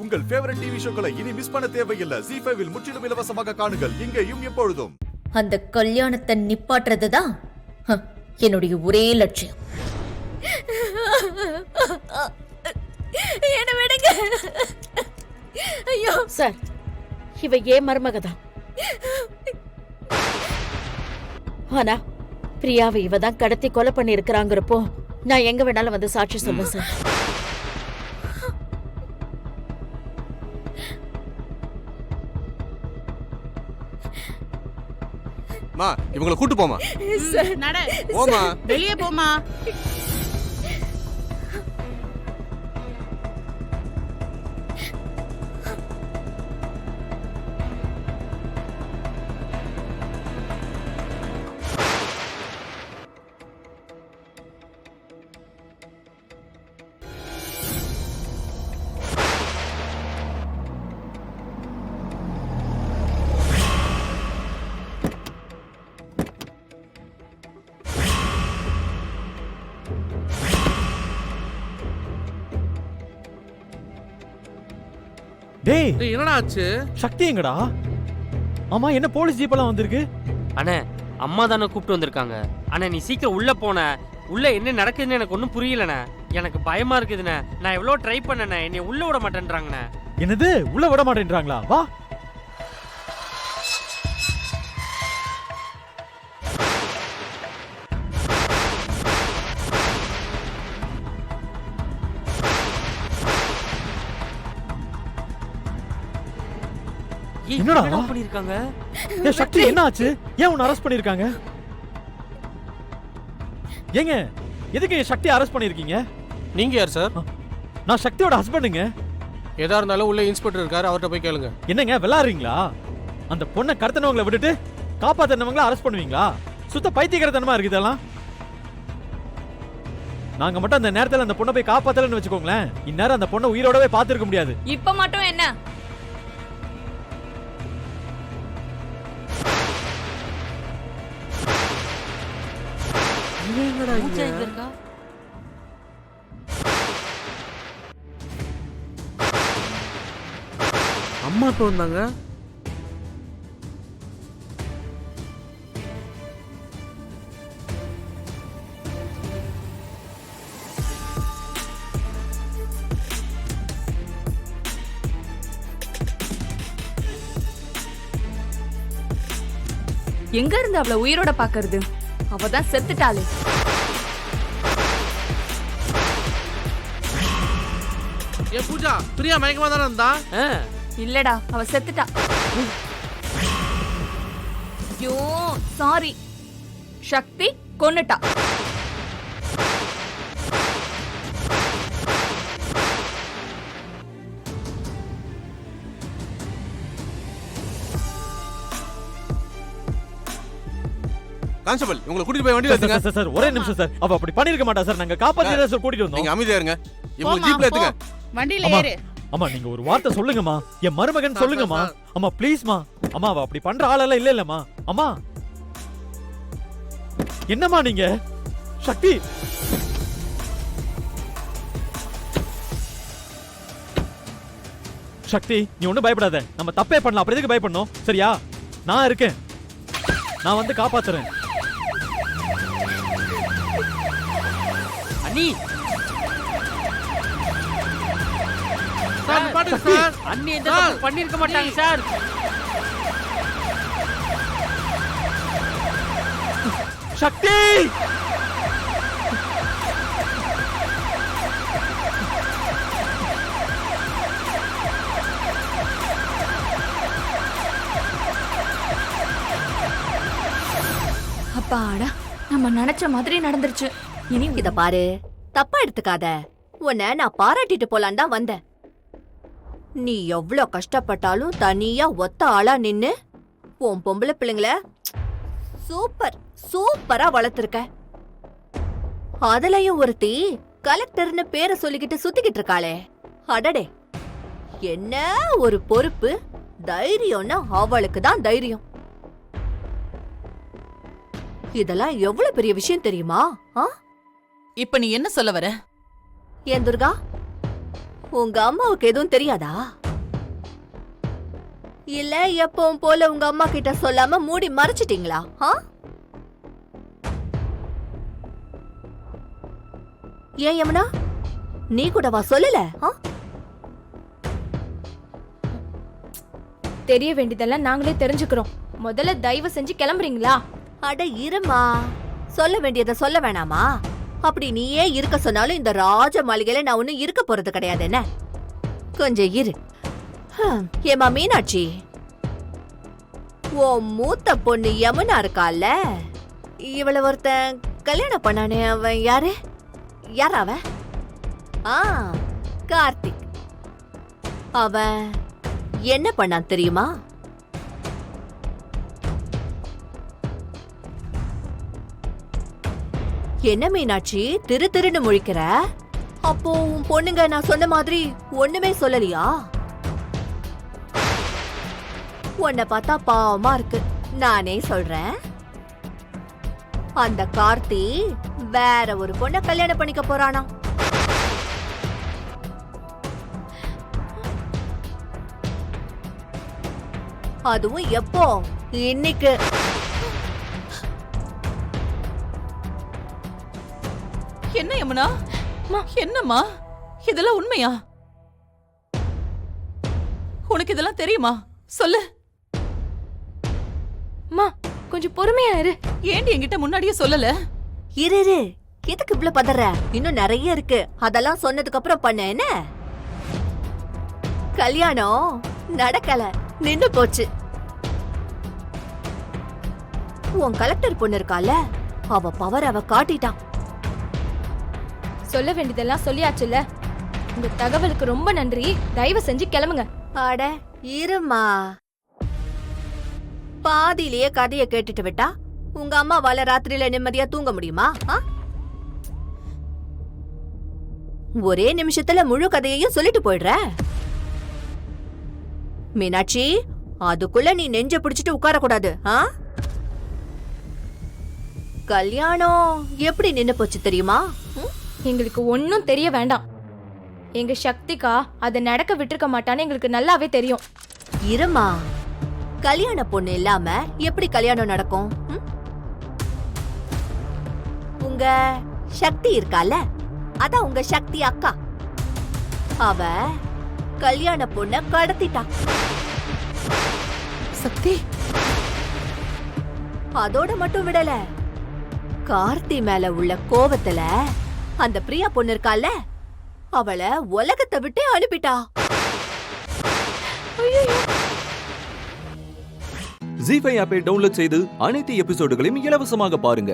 உங்கள் favourite TV ஷோக்களை இனி miss பண்ண தேவையில்லை. ZEE5 இல் முற்றிலும் இலவசமாக காணுங்கள். இங்கேயும் எப்பொழுதும். அந்த கல்யாணத்தை நிப்பாட்டுறதுதான் என்னுடைய ஒரே லட்சியம். என்ன விடுங்க. ஐயோ சார், இவ ஏன் மருமகதான். ஆனா பிரியாவை இவ தான் கடத்தி கொலை பண்ணி இருக்கிறாங்கிறப்போ நான் எங்க வேணாலும் வந்து சாட்சி சொல்லுவேன் சார். மா, இவங்களை கூட்டு போமா. நட போமா, வெளியே போமா. டேய், என்னடா ஆச்சு? சக்தி எங்கடா? ஆமா, என்ன போலீஸ் ஜீப் எல்லாம் வந்திருக்கு? அண்ணே, அம்மா தானே கூப்பிட்டு வந்திருக்காங்க. அண்ணே, நீ சீக்கிரம் உள்ள போன. உள்ள என்ன நடக்குதுன்னு எனக்கு ஒன்றும் புரியலண்ணே. எனக்கு பயமா இருக்குதுண்ணே. நான் எவ்வளோ ட்ரை பண்ணேண்ணே, என்னை உள்ள விட மாட்டேன்றாங்கண்ணே. என்னது, உள்ள விட மாட்டேன்றாங்களா? வா. என்னடா பண்ணிருக்காங்க? ஏ சக்தி, என்ன ஆச்சு? ஏன் உன்னை அரெஸ்ட் பண்ணிருக்காங்க? ஏங்க, எதுக்கு சக்தி அரெஸ்ட் பண்ணிருக்கீங்க? நீங்க யார் சார்? நான் சக்தியோட ஹஸ்பண்டுங்க. எதா இருந்தாலும் உள்ள இன்ஸ்பெக்டர் இருக்காரு, அவர்கிட்ட போய் கேளுங்க. என்னங்க விளையாடுறீங்களா? அந்த பொண்ணை கடத்தினவங்களை விட்டுட்டு காப்பாத்தினவங்களை அரெஸ்ட் பண்ணுவீங்களா? சுத்த பைத்தியக்காரத்தனமா இருக்குது இதெல்லாம். நாங்க மட்டும் அந்த நேரத்துல அந்த பொண்ணை போய் காப்பாத்தலன்னு வச்சுக்கோங்களேன், இந்நேரம் அந்த பொண்ணை உயிரோடவே பாத்துருக்க முடியாது. இப்ப மட்டும் என்ன? அம்மா இப்ப வந்தாங்க. எங்க இருந்து அவளை உயிரோட பாக்குறது? அவதான் செத்துட்டாளே. ஏ பூஜா, பிரியா மயக்கமா தானே இருந்தா? இல்லடா, அவ செத்துட்டா. ஐயோ சாரி, சக்தி கொன்னுட்டா. கான்ஸ்டபிள், உங்களை கூட்டிட்டு போய் வண்டியில ஏத்துங்க. சார் சார், ஒரே நிமிஷம் சார். அவ அப்படி பண்ணிருக்க மாட்டா சார். நாங்க காப்பாத்தி தான் சார் கூட்டிட்டு வந்தோம். நீங்க அமைதியா இருங்க. இவங்க ஜீப்ல ஏத்துங்க. வண்டியில ஏறு. அம்மா, நீங்க ஒரு வார்த்தை சொல்லுங்கம்மா. என் மருமகன் சொல்லுங்கம்மா. அம்மா ப்ளீஸ்மா. அம்மா, அவ அப்படி பண்ற ஆளெல்லாம் இல்ல இல்லம்மா. அம்மா, என்னம்மா நீங்க? சக்தி, சக்தி, நீ ஒண்ணும் பயப்படாத. நம்ம தப்பே பண்ணலாம், அப்புறம் எதுக்கு பயப்படணும்? சரியா? நான் இருக்கேன், நான் வந்து காப்பாத்துறேன். அண்ணி, சார் பாட்டு சார். அண்ணி எந்த தப்பு பண்ணிருக்க மாட்டாங்க சார். சக்தி, அப்பாடா, நம்ம நினைச்ச மாதிரி நடந்துருச்சு. இனி இத பாரு, தப்பா எடுத்துக்காத. உன்னை நான் பாராட்டிட்டு போலான் தான் வந்தேன். நீ எவ்ளோ கஷ்டப்பட்டாலும் தனியா ஒத்த ஆளா நின்னு உன் பொம்பளை பிள்ளைங்கள சூப்பர் சூப்பரா வளர்த்திருக்க. அதுலயும் ஒருத்தி கலெக்டர்னு பேரை சொல்லிக்கிட்டு சுத்திக்கிட்டு இருக்காளே, அடடே, என்ன ஒரு பொறுப்பு, தைரியம்னா அவளுக்கு தான் தைரியம். இதெல்லாம் எவ்வளவு பெரிய விஷயம் தெரியுமா? இப்ப நீ என்ன சொல்ல வர? ஏன் துர்கா, உங்க அம்மாவுக்கு எதுவும் தெரியாதா? இல்ல எப்பவும் போல உங்க அம்மா கிட்ட சொல்லாம மூடி மறைச்சிட்டீங்களா? ஏன் யமுனா, நீ கூடவா சொல்லல? தெரிய வேண்டியதெல்லாம் நாங்களே தெரிஞ்சுக்கிறோம். முதல்ல தயவு செஞ்சு கிளம்புறீங்களா? அட இருமா, சொல்ல வேண்டியதை சொல்ல வேணாமா? அப்படி நீயே இருக்க சொன்னாலும் இந்த ராஜ மாளிகையில நான் ஒன்னும் இருக்க போறது கிடையாது. என்ன கொஞ்சம் இரு. ஏமா மீனாட்சி, ஓ மூத்த பொண்ணு யமுனா இருக்கால, இவள ஒருத்தன் கல்யாணம் பண்ணானே, அவன் யாரு? யார் அவன்? கார்த்திக். அவன் என்ன பண்ணான் தெரியுமா? என்ன மீனாட்சி திரு திருன்னு முழிக்கிற? அப்போ உன் பொண்ணுங்க நான் சொன்ன மாதிரி ஒண்ணுமே சொல்லலையா? உன்னை பார்த்தா பாவமா இருக்கு. நானே சொல்றேன், அந்த கார்த்தி வேற ஒரு பொண்ண கல்யாணம் பண்ணிக்க போறானா? அதுவும் எப்போ? இன்னைக்கு. என்ன யமுனா? என்னம்மா இதெல்லாம் உண்மையா? உனக்கு இதெல்லாம் தெரியுமா? சொல்லு. அம்மா கொஞ்சம் பொறுமையா இரு. ஏண்டி என்கிட்ட முன்னாடியே சொல்லல? இரு, எதுக்கு இவ்ளோ பதற? இன்னும் நிறைய இருக்கு. அதெல்லாம் சொன்னதுக்கு அப்புறம் பண்ண என்ன? கல்யாணம் நடக்கல, நின்னு போச்சு. உன் கலெக்டர் பொண்ணு இருக்கால, அவ பவர் அவ காட்டிட்டான். சொல்ல வேண்டியதெல்லாம் சொல்லியாச்சுல்ல. உங்க தகவலுக்கு ரொம்ப நன்றி. தயவு செஞ்சு கிளம்புங்க. அட இருமா, பாதியிலேயே கதைய கேட்டுட்டு விட்டா உங்க அம்மாவால ராத்திரியில நிம்மதியா தூங்க முடியுமா? ஒரே நிமிஷத்துல முழு கதையையும் சொல்லிட்டு போயிடுற. மீனாட்சி, அதுக்குள்ள நீ நெஞ்ச பிடிச்சிட்டு உட்கார கூடாது. கல்யாணம் எப்படி நின்னு போச்சு தெரியுமா? எங்களுக்கு ஒன்னும் தெரிய வேண்டாம். எங்க சக்திகா அதை நடக்க விட்டுருக்க மாட்டான்னு எங்களுக்கு நல்லாவே தெரியும். இருமா, கல்யாண பொண்ணு இல்லாம எப்படி கல்யாணம் நடக்கும்? உங்க சக்தி இருக்கால, அதான் உங்க சக்தி அக்கா, அவ கல்யாண பொண்ண கடத்திட்டா. சக்தி அதோட மட்டும் விடல, கார்த்தி மேல உள்ள கோவத்துல அந்த பிரியா பொண்ணு இருக்கால, அவளை உலகத்தை விட்டு அனுப்பிட்டா. ஜீ5 ஆப்பை டவுன்லோட் செய்து அனைத்து எபிசோடுகளையும் இலவசமாக பாருங்க.